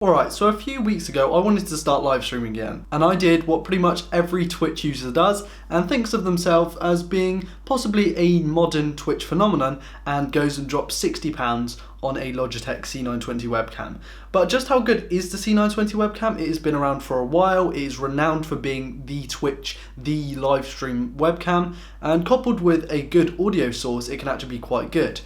Alright, so a few weeks ago I wanted to start live streaming again, and I did what pretty much every Twitch user does and thinks of themselves as being possibly a modern Twitch phenomenon, and goes and drops £60 on a Logitech C920 webcam. But just how good is the C920 webcam? It has been around for a while, it is renowned for being the Twitch, the live stream webcam, and coupled with a good audio source it can actually be quite good.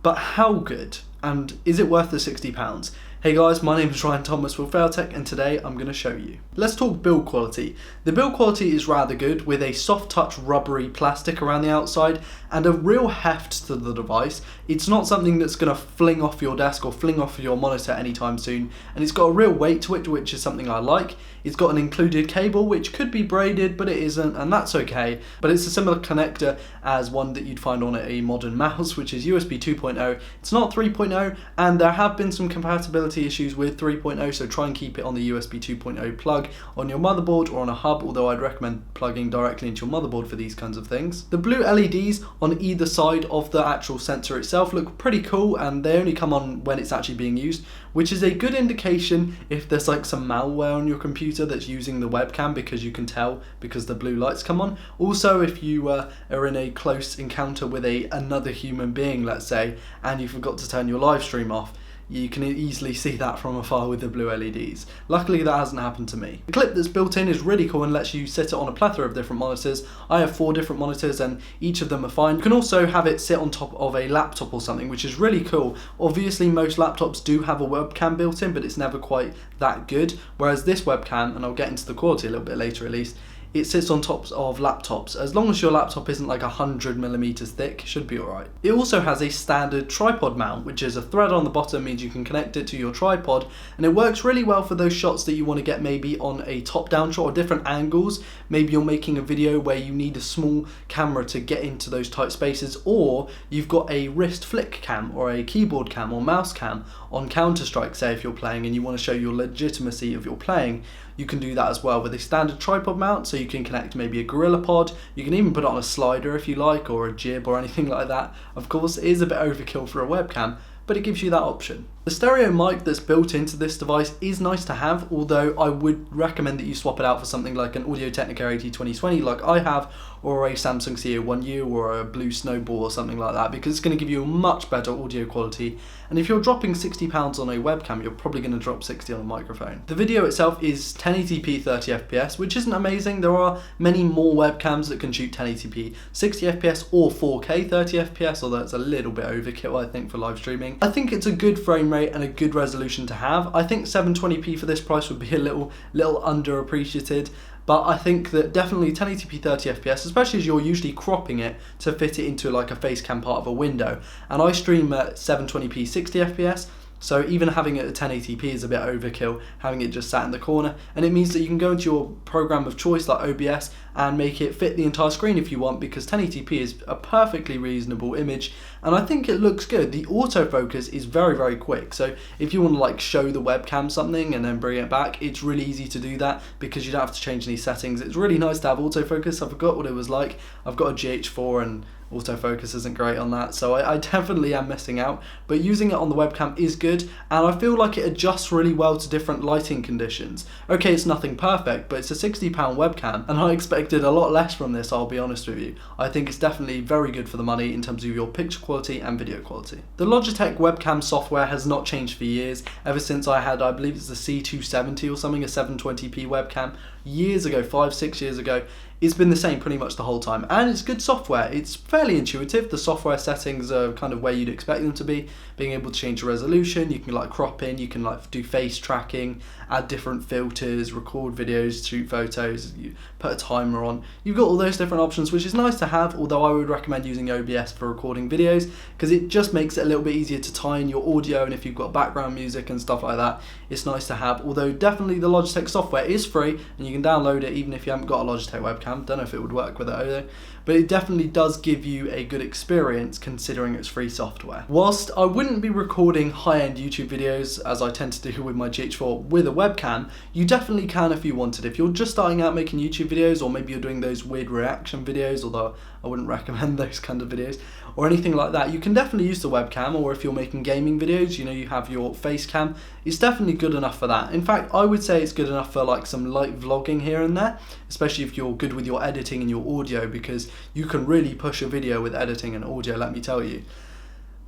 But how good? And is it worth the £60? Hey guys, my name is Ryan Thomas with Failtech, and today I'm going to show you. Let's talk build quality. The build quality is rather good, with a soft touch rubbery plastic around the outside and a real heft to the device. It's not something that's going to fling off your desk or fling off your monitor anytime soon, and it's got a real weight to it, which is something I like. It's got an included cable which could be braided, but it isn't, and that's okay. But it's a similar connector as one that you'd find on a modern mouse, which is USB 2.0. It's not 3.0, and there have been some compatibility issues with 3.0, so try and keep it on the USB 2.0 plug on your motherboard or on a hub, although I'd recommend plugging directly into your motherboard for these kinds of things. The blue LEDs on either side of the actual sensor itself look pretty cool, and they only come on when it's actually being used, which is a good indication if there's like some malware on your computer that's using the webcam, because you can tell because the blue lights come on. Also, if you are in a close encounter with another human being, let's say, and you forgot to turn your live stream off, you can easily see that from afar with the blue LEDs. Luckily that hasn't happened to me. The clip that's built in is really cool and lets you sit it on a plethora of different monitors. I have 4 different monitors and each of them are fine. You can also have it sit on top of a laptop or something, which is really cool. Obviously most laptops do have a webcam built in, but it's never quite that good. Whereas this webcam, and I'll get into the quality a little bit later at least, it sits on tops of laptops. As long as your laptop isn't like 100mm thick, it should be alright. It also has a standard tripod mount, which is a thread on the bottom, means you can connect it to your tripod, and it works really well for those shots that you want to get maybe on a top-down shot or different angles. Maybe you're making a video where you need a small camera to get into those tight spaces, or you've got a wrist flick cam or a keyboard cam or mouse cam on Counter-Strike, say, if you're playing and you want to show your legitimacy of your playing. You can do that as well with a standard tripod mount, so you can connect maybe a gorilla pod. You can even put it on a slider if you like, or a jib or anything like that. Of course, it is a bit overkill for a webcam, but it gives you that option. The stereo mic that's built into this device is nice to have, although I would recommend that you swap it out for something like an Audio-Technica AT2020 like I have, or a Samsung C01U or a Blue Snowball or something like that, because it's going to give you a much better audio quality. And if you're dropping £60 on a webcam, you're probably going to drop 60 on a microphone. The video itself is 1080p 30fps, which isn't amazing. There are many more webcams that can shoot 1080p 60fps or 4K 30fps, although it's a little bit overkill I think for live streaming. I think it's a good frame rate and a good resolution to have. I think 720p for this price would be a little underappreciated, but I think that definitely 1080p 30fps, especially as you're usually cropping it to fit it into like a face cam part of a window. And I stream at 720p 60fps, so even having it at 1080p is a bit overkill, having it just sat in the corner, and it means that you can go into your program of choice like OBS and make it fit the entire screen if you want, because 1080p is a perfectly reasonable image, and I think it looks good. The autofocus is very quick, so if you want to like show the webcam something and then bring it back, it's really easy to do that because you don't have to change any settings. It's really nice to have autofocus. I forgot what it was like. I've got a GH4 and autofocus isn't great on that, so I definitely am missing out, but using it on the webcam is good, and I feel like it adjusts really well to different lighting conditions. Okay, it's nothing perfect, but it's a £60 webcam, and I expected a lot less from this, I'll be honest with you. I think it's definitely very good for the money in terms of your picture quality and video quality. The Logitech webcam software has not changed for years, ever since I had, I believe it's the C270 or something, a 720p webcam, years ago, 5-6 years ago. It's been the same pretty much the whole time, and it's good software. It's fairly intuitive. The software settings are kind of where you'd expect them to be. Being able to change the resolution, you can like crop in, you can like do face tracking, add different filters, record videos, shoot photos, you put a timer on. You've got all those different options, which is nice to have, although I would recommend using OBS for recording videos, because it just makes it a little bit easier to tie in your audio, and if you've got background music and stuff like that, it's nice to have. Although definitely the Logitech software is free, and you can download it even if you haven't got a Logitech webcam. Don't know if it would work with it either, but it definitely does give you a good experience considering it's free software. Whilst I wouldn't be recording high-end YouTube videos, as I tend to do with my GH4 with a webcam, you definitely can if you wanted. If you're just starting out making YouTube videos, or maybe you're doing those weird reaction videos, although I wouldn't recommend those kind of videos or anything like that. You can definitely use the webcam, or if you're making gaming videos, you know, you have your face cam. It's definitely good enough for that. In fact, I would say it's good enough for like some light vlogging here and there, especially if you're good with your editing and your audio, because you can really push a video with editing and audio, let me tell you.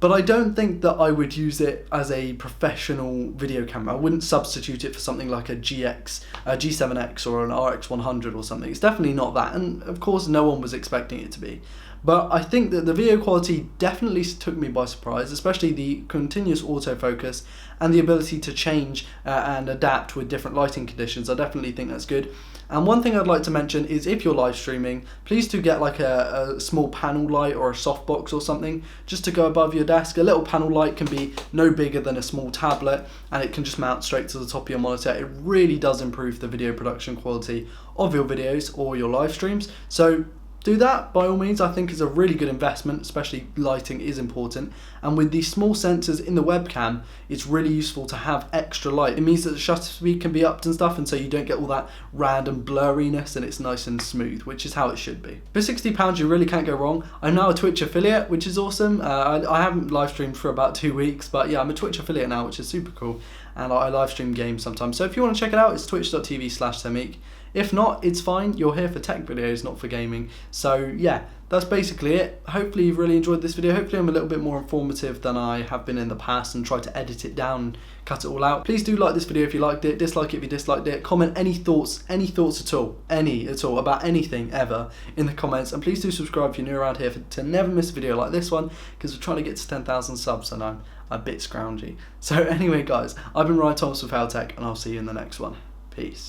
But I don't think that I would use it as a professional video camera. I wouldn't substitute it for something like a G7X or an RX100 or something. It's definitely not that, and of course no one was expecting it to be. But I think that the video quality definitely took me by surprise, especially the continuous autofocus and the ability to change and adapt with different lighting conditions. I definitely think that's good. And one thing I'd like to mention is if you're live streaming, please do get like a small panel light or a softbox or something just to go above your desk. A little panel light can be no bigger than a small tablet, and it can just mount straight to the top of your monitor. It really does improve the video production quality of your videos or your live streams. So do that by all means. I think it's a really good investment, especially lighting is important. And with these small sensors in the webcam, it's really useful to have extra light. It means that the shutter speed can be upped and stuff, and so you don't get all that random blurriness, and it's nice and smooth, which is how it should be. For £60 you really can't go wrong. I'm now a Twitch affiliate, which is awesome. I haven't live streamed for about 2 weeks, but yeah, I'm a Twitch affiliate now, which is super cool. And I live stream games sometimes. So if you want to check it out, it's twitch.tv/Temik. If not, it's fine. You're here for tech videos, not for gaming. So yeah, that's basically it. Hopefully you've really enjoyed this video. Hopefully I'm a little bit more informative than I have been in the past and try to edit it down and cut it all out. Please do like this video if you liked it, dislike it if you disliked it, comment any thoughts at all, about anything ever in the comments, and please do subscribe if you're new around here to never miss a video like this one, because we're trying to get to 10,000 subs and I'm a bit scroungy. So anyway guys, I've been Ryan Thomas with How Tech, and I'll see you in the next one. Peace.